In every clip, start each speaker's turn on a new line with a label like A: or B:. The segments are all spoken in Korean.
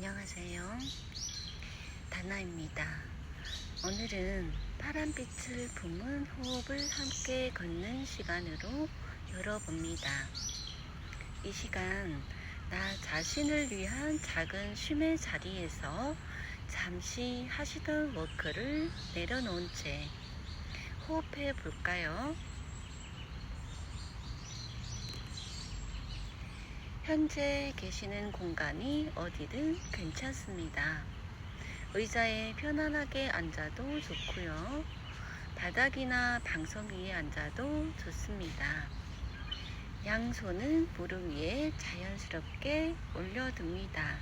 A: 안녕하세요. 다나입니다. 오늘은 파란빛을 품은 호흡을 함께 걷는 시간으로 열어봅니다. 이 시간 나 자신을 위한 작은 쉼의 자리에서 잠시 하시던 워크를 내려놓은 채 호흡해 볼까요? 현재 계시는 공간이 어디든 괜찮습니다. 의자에 편안하게 앉아도 좋고요. 바닥이나 방석 위에 앉아도 좋습니다. 양손은 무릎 위에 자연스럽게 올려둡니다.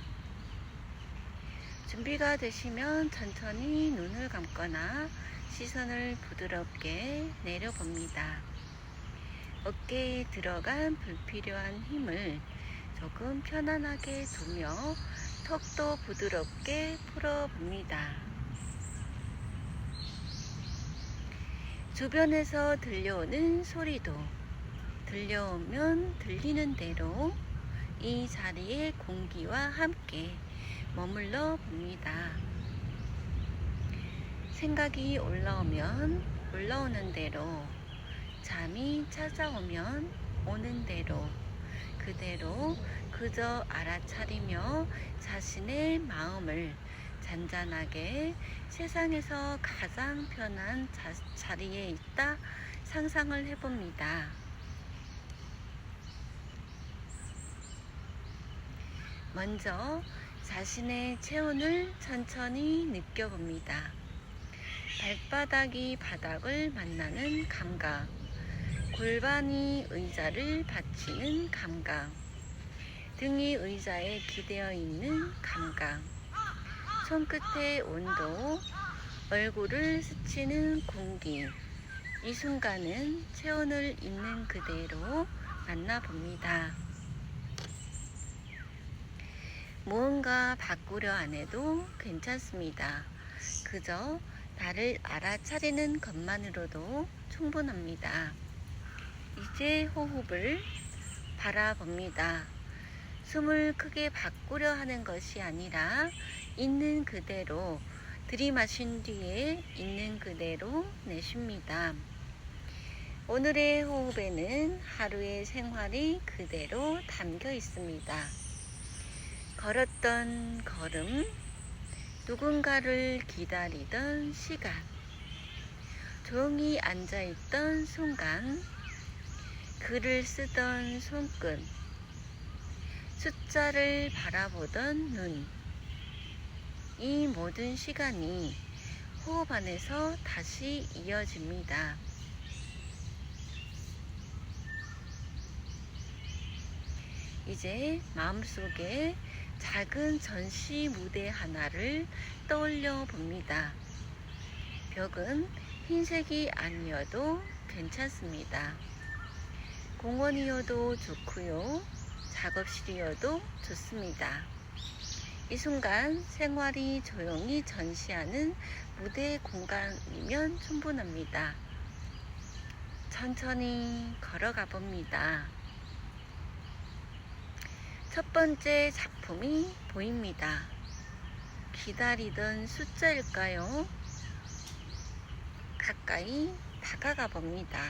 A: 준비가 되시면 천천히 눈을 감거나 시선을 부드럽게 내려봅니다. 어깨에 들어간 불필요한 힘을 조금 편안하게 두며 턱도 부드럽게 풀어봅니다. 주변에서 들려오는 소리도 들려오면 들리는 대로 이 자리의 공기와 함께 머물러 봅니다. 생각이 올라오면 올라오는 대로, 잠이 찾아오면 오는 대로, 그대로 그저 알아차리며 자신의 마음을 잔잔하게 세상에서 가장 편한 자리에 있다 상상을 해봅니다. 먼저 자신의 체온을 천천히 느껴봅니다. 발바닥이 바닥을 만나는 감각, 골반이 의자를 받치는 감각, 등이 의자에 기대어 있는 감각, 손끝의 온도, 얼굴을 스치는 공기. 이 순간은 체온을 있는 그대로 만나봅니다. 무언가 바꾸려 안 해도 괜찮습니다. 그저 나를 알아차리는 것만으로도 충분합니다. 이제 호흡을 바라봅니다. 숨을 크게 바꾸려 하는 것이 아니라 있는 그대로 들이마신 뒤에 있는 그대로 내쉽니다. 오늘의 호흡에는 하루의 생활이 그대로 담겨 있습니다. 걸었던 걸음, 누군가를 기다리던 시간, 조용히 앉아있던 순간, 글을 쓰던 손끝, 숫자를 바라보던 눈, 이 모든 시간이 호흡 안에서 다시 이어집니다. 이제 마음속에 작은 전시 무대 하나를 떠올려 봅니다. 벽은 흰색이 아니어도 괜찮습니다. 공원이어도 좋고요. 작업실이어도 좋습니다. 이 순간 생활이 조용히 전시하는 무대 공간이면 충분합니다. 천천히 걸어가 봅니다. 첫 번째 작품이 보입니다. 기다리던 숫자일까요? 가까이 다가가 봅니다.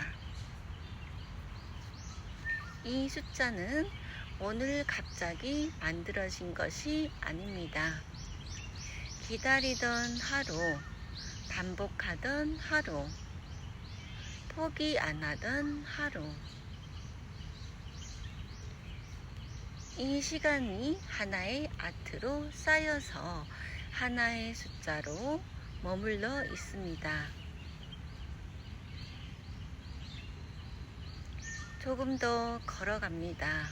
A: 이 숫자는 오늘 갑자기 만들어진 것이 아닙니다. 기다리던 하루, 반복하던 하루, 포기 안 하던 하루. 이 시간이 하나의 아트로 쌓여서 하나의 숫자로 머물러 있습니다. 조금 더 걸어갑니다.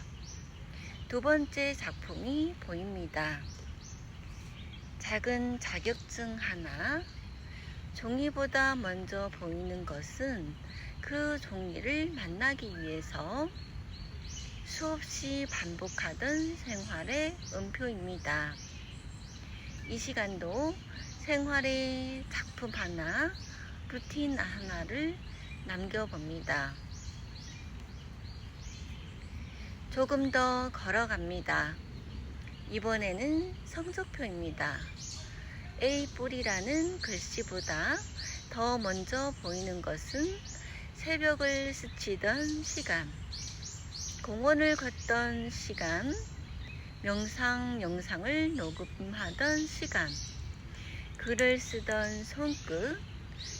A: 두 번째 작품이 보입니다. 작은 자격증 하나, 종이보다 먼저 보이는 것은 그 종이를 만나기 위해서 수없이 반복하던 생활의 음표입니다. 이 시간도 생활의 작품 하나, 루틴 하나를 남겨봅니다. 조금 더 걸어갑니다. 이번에는 성적표입니다. A 뿔이라는 글씨보다 더 먼저 보이는 것은 새벽을 스치던 시간, 공원을 걷던 시간, 명상 영상을 녹음하던 시간, 글을 쓰던 손끝,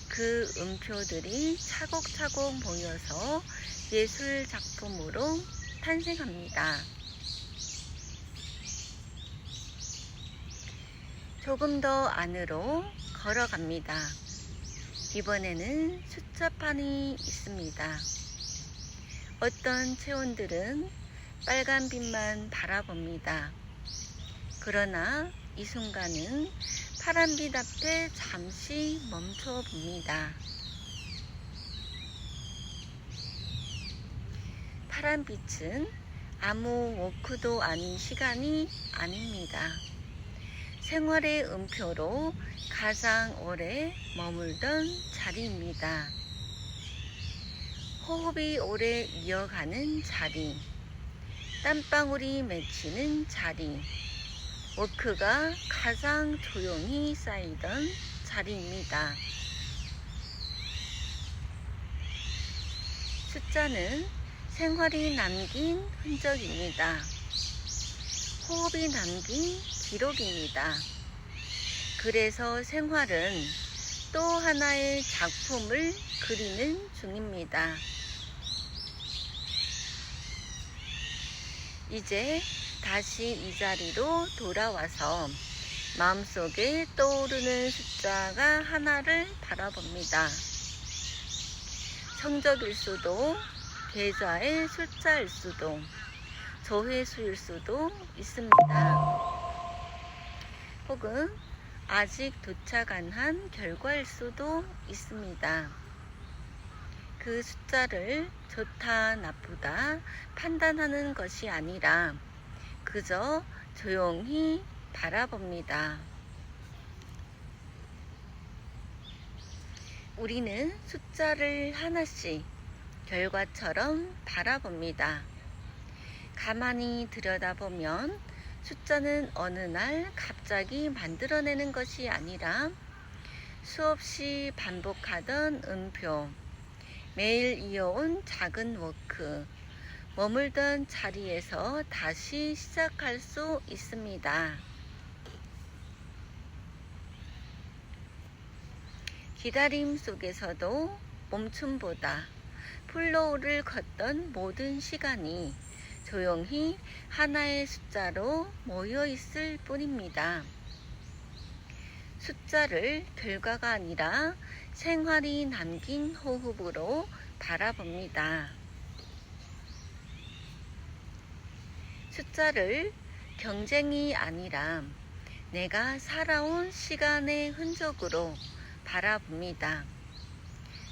A: 그 음표들이 차곡차곡 모여서 예술 작품으로 탄생합니다. 조금 더 안으로 걸어갑니다. 이번에는 숫자판이 있습니다. 어떤 체온들은 빨간 빛만 바라봅니다. 그러나 이 순간은 파란빛 앞에 잠시 멈춰 봅니다. 파란빛은 아무 워크도 아닌 시간이 아닙니다. 생활의 음표로 가장 오래 머물던 자리입니다. 호흡이 오래 이어가는 자리, 땀방울이 맺히는 자리, 워크가 가장 조용히 쌓이던 자리입니다. 숫자는 생활이 남긴 흔적입니다. 호흡이 남긴 기록입니다. 그래서 생활은 또 하나의 작품을 그리는 중입니다. 이제 다시 이 자리로 돌아와서 마음속에 떠오르는 숫자가 하나를 바라봅니다. 성적일 수도, 계좌의 숫자일 수도, 조회수일 수도 있습니다. 혹은 아직 도착 안 한 결과일 수도 있습니다. 그 숫자를 좋다 나쁘다 판단하는 것이 아니라 그저 조용히 바라봅니다. 우리는 숫자를 하나씩 결과처럼 바라봅니다. 가만히 들여다보면 숫자는 어느 날 갑자기 만들어내는 것이 아니라 수없이 반복하던 음표, 매일 이어온 작은 워크, 머물던 자리에서 다시 시작할 수 있습니다. 기다림 속에서도 멈춤보다 플로우를 걷던 모든 시간이 조용히 하나의 숫자로 모여 있을 뿐입니다. 숫자를 결과가 아니라 생활이 남긴 호흡으로 바라봅니다. 숫자를 경쟁이 아니라 내가 살아온 시간의 흔적으로 바라봅니다.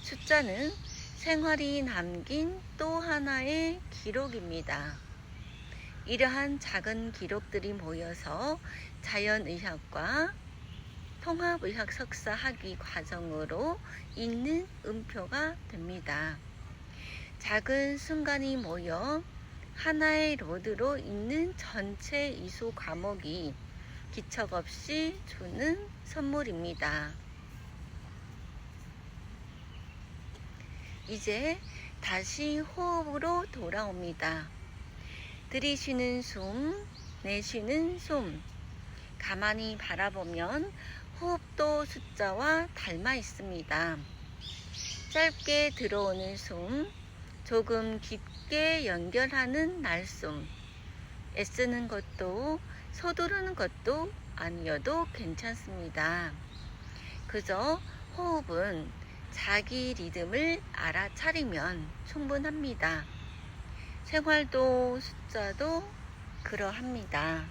A: 숫자는 생활이 남긴 또 하나의 기록입니다. 이러한 작은 기록들이 모여서 자연의학과 통합의학 석사 학위 과정으로 있는 음표가 됩니다. 작은 순간이 모여 하나의 로드로 있는 전체 이수 과목이 기척 없이 주는 선물입니다. 이제 다시 호흡으로 돌아옵니다. 들이쉬는 숨, 내쉬는 숨. 가만히 바라보면 호흡도 숫자와 닮아 있습니다. 짧게 들어오는 숨, 조금 깊게 연결하는 날숨. 애쓰는 것도 서두르는 것도 아니어도 괜찮습니다. 그저 호흡은 자기 리듬을 알아차리면 충분합니다. 생활도 숫자도 그러합니다.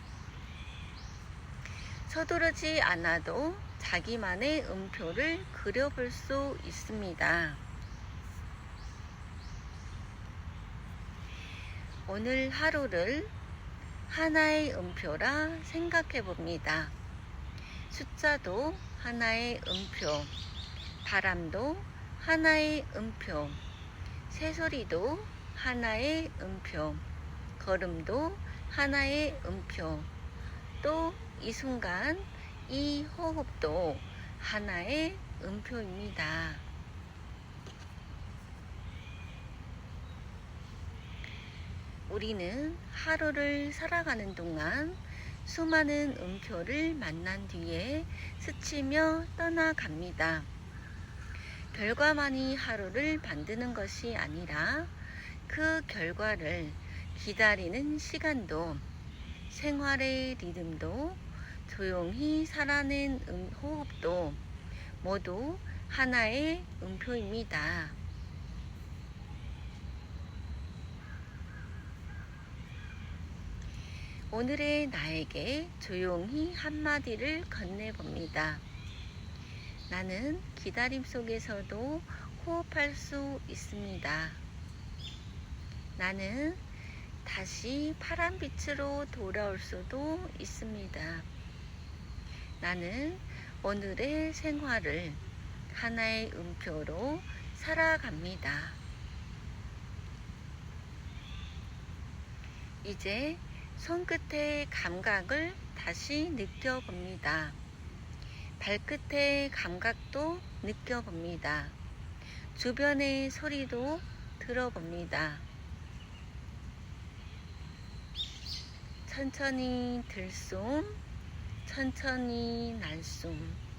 A: 서두르지 않아도 자기만의 음표를 그려볼 수 있습니다. 오늘 하루를 하나의 음표라 생각해 봅니다. 숫자도 하나의 음표, 바람도 하나의 음표, 새소리도 하나의 음표, 걸음도 하나의 음표, 또 이 순간 이 호흡도 하나의 음표입니다. 우리는 하루를 살아가는 동안 수많은 음표를 만난 뒤에 스치며 떠나갑니다. 결과만이 하루를 만드는 것이 아니라 그 결과를 기다리는 시간도, 생활의 리듬도, 조용히 살아낸 호흡도 모두 하나의 음표입니다. 오늘의 나에게 조용히 한마디를 건네봅니다. 나는 기다림 속에서도 호흡할 수 있습니다. 나는 다시 파란빛으로 돌아올 수도 있습니다. 나는 오늘의 생활을 하나의 음표로 살아갑니다. 이제 손끝의 감각을 다시 느껴봅니다. 발끝의 감각도 느껴봅니다. 주변의 소리도 들어봅니다. 천천히 들숨, 천천히 날숨.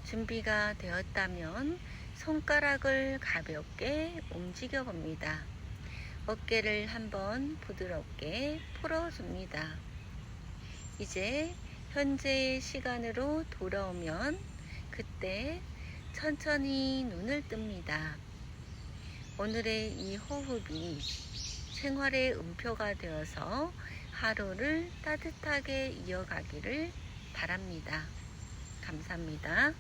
A: 준비가 되었다면 손가락을 가볍게 움직여 봅니다. 어깨를 한번 부드럽게 풀어줍니다. 이제 현재의 시간으로 돌아오면 그때 천천히 눈을 뜹니다. 오늘의 이 호흡이 생활의 음표가 되어서 하루를 따뜻하게 이어가기를 바랍니다. 감사합니다.